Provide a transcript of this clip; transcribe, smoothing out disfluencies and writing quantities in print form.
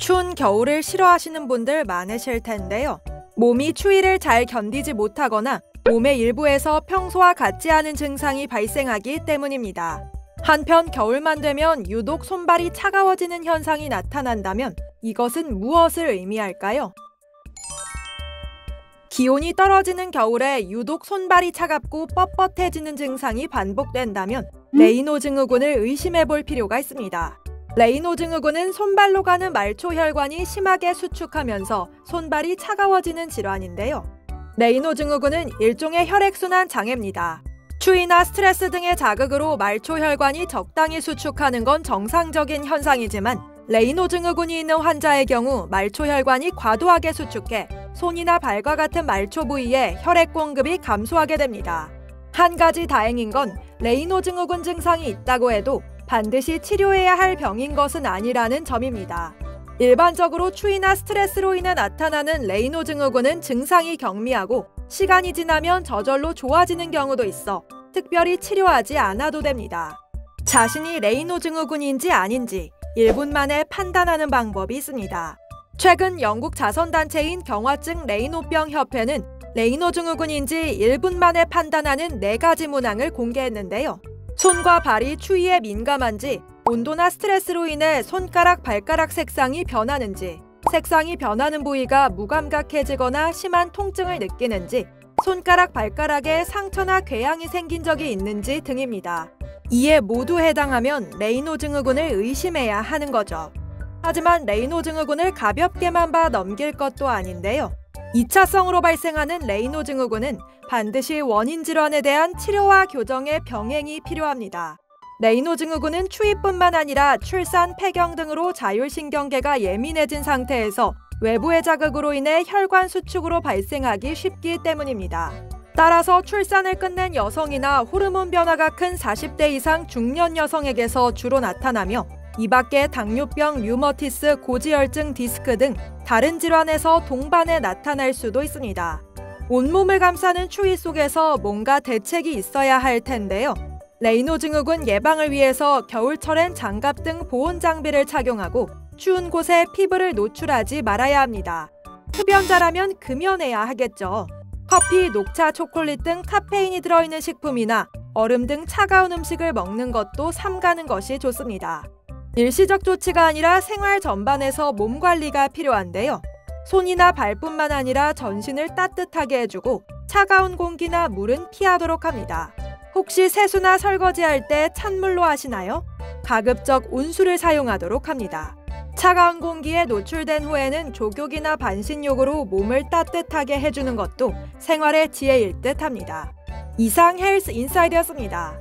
추운 겨울을 싫어하시는 분들 많으실 텐데요. 몸이 추위를 잘 견디지 못하거나 몸의 일부에서 평소와 같지 않은 증상이 발생하기 때문입니다. 한편 겨울만 되면 유독 손발이 차가워지는 현상이 나타난다면 이것은 무엇을 의미할까요? 기온이 떨어지는 겨울에 유독 손발이 차갑고 뻣뻣해지는 증상이 반복된다면 레이노 증후군을 의심해 볼 필요가 있습니다. 레이노 증후군은 손발로 가는 말초 혈관이 심하게 수축하면서 손발이 차가워지는 질환인데요. 레이노 증후군은 일종의 혈액순환 장애입니다. 추위나 스트레스 등의 자극으로 말초 혈관이 적당히 수축하는 건 정상적인 현상이지만 레이노 증후군이 있는 환자의 경우 말초 혈관이 과도하게 수축해 손이나 발과 같은 말초 부위에 혈액 공급이 감소하게 됩니다. 한 가지 다행인 건 레이노 증후군 증상이 있다고 해도 반드시 치료해야 할 병인 것은 아니라는 점입니다. 일반적으로 추위나 스트레스로 인해 나타나는 레이노 증후군은 증상이 경미하고 시간이 지나면 저절로 좋아지는 경우도 있어 특별히 치료하지 않아도 됩니다. 자신이 레이노 증후군인지 아닌지 1분 만에 판단하는 방법이 있습니다. 최근 영국 자선단체인 경화증 레이노병 협회는 레이노 증후군인지 1분 만에 판단하는 4가지 문항을 공개했는데요. 손과 발이 추위에 민감한지, 온도나 스트레스로 인해 손가락, 발가락 색상이 변하는지, 색상이 변하는 부위가 무감각해지거나 심한 통증을 느끼는지, 손가락, 발가락에 상처나 궤양이 생긴 적이 있는지 등입니다. 이에 모두 해당하면 레이노 증후군을 의심해야 하는 거죠. 하지만 레이노 증후군을 가볍게만 봐 넘길 것도 아닌데요. 2차성으로 발생하는 레이노 증후군은 반드시 원인 질환에 대한 치료와 교정의 병행이 필요합니다. 레이노 증후군은 추위뿐만 아니라 출산, 폐경 등으로 자율신경계가 예민해진 상태에서 외부의 자극으로 인해 혈관 수축으로 발생하기 쉽기 때문입니다. 따라서 출산을 끝낸 여성이나 호르몬 변화가 큰 40대 이상 중년 여성에게서 주로 나타나며 이 밖에 당뇨병, 류머티스, 고지혈증, 디스크 등 다른 질환에서 동반해 나타날 수도 있습니다. 온몸을 감싸는 추위 속에서 뭔가 대책이 있어야 할 텐데요. 레이노 증후군 예방을 위해서 겨울철엔 장갑 등 보온 장비를 착용하고 추운 곳에 피부를 노출하지 말아야 합니다. 흡연자라면 금연해야 하겠죠. 커피, 녹차, 초콜릿 등 카페인이 들어있는 식품이나 얼음 등 차가운 음식을 먹는 것도 삼가는 것이 좋습니다. 일시적 조치가 아니라 생활 전반에서 몸 관리가 필요한데요. 손이나 발뿐만 아니라 전신을 따뜻하게 해주고 차가운 공기나 물은 피하도록 합니다. 혹시 세수나 설거지할 때 찬물로 하시나요? 가급적 온수를 사용하도록 합니다. 차가운 공기에 노출된 후에는 족욕이나 반신욕으로 몸을 따뜻하게 해주는 것도 생활의 지혜일 듯합니다. 이상 헬스 인사이드였습니다.